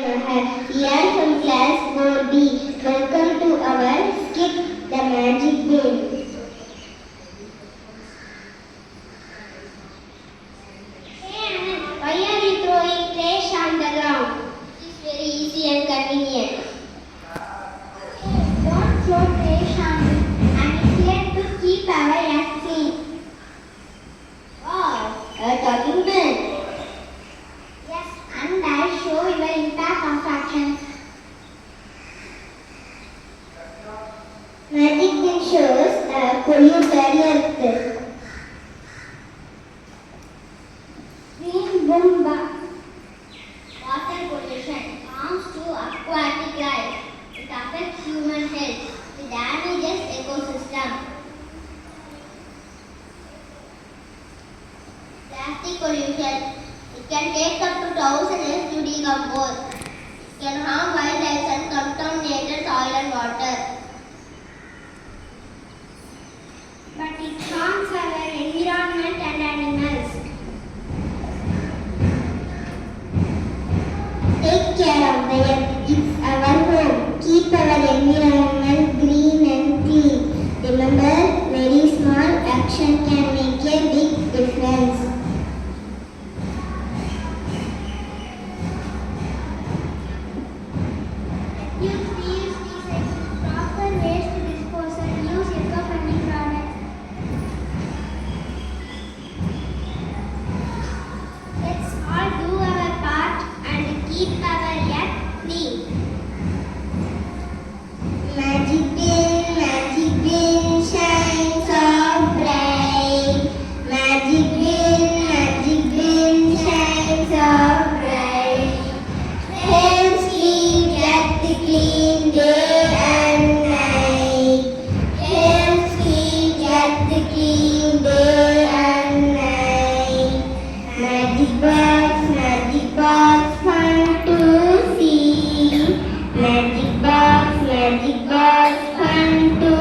Mahal. Here from class 4B. Welcome to our skip the magic game. Hey Anand, why are you throwing trash on the ground? It is very easy and convenient. Hey, don't throw trash on me. I am here to keep our act clean. Wow, a talking man. Yes, and I show your impact of actions. Magic bin shows polluted earth. Green bomba. Water pollution harms to aquatic life. It affects human health. It damages ecosystem. Plastic pollution. It can take up to 1,000 years to decompose. It can harm wildlife and contaminate soil and water. But it harms our environment and animals. Take care of the earth. It's our home. Keep our environment green and clean. Remember, very small action can make a big difference. Use reuse, recycle, proper waste disposal, use eco-friendly products. Let's all do our part and keep our earth clean. Magic bin shine so bright. Magic bin shine so bright. Helps keep earth clean day and night. Helps keep earth clean day and night. Magic box, fun to see. Magic box, fun to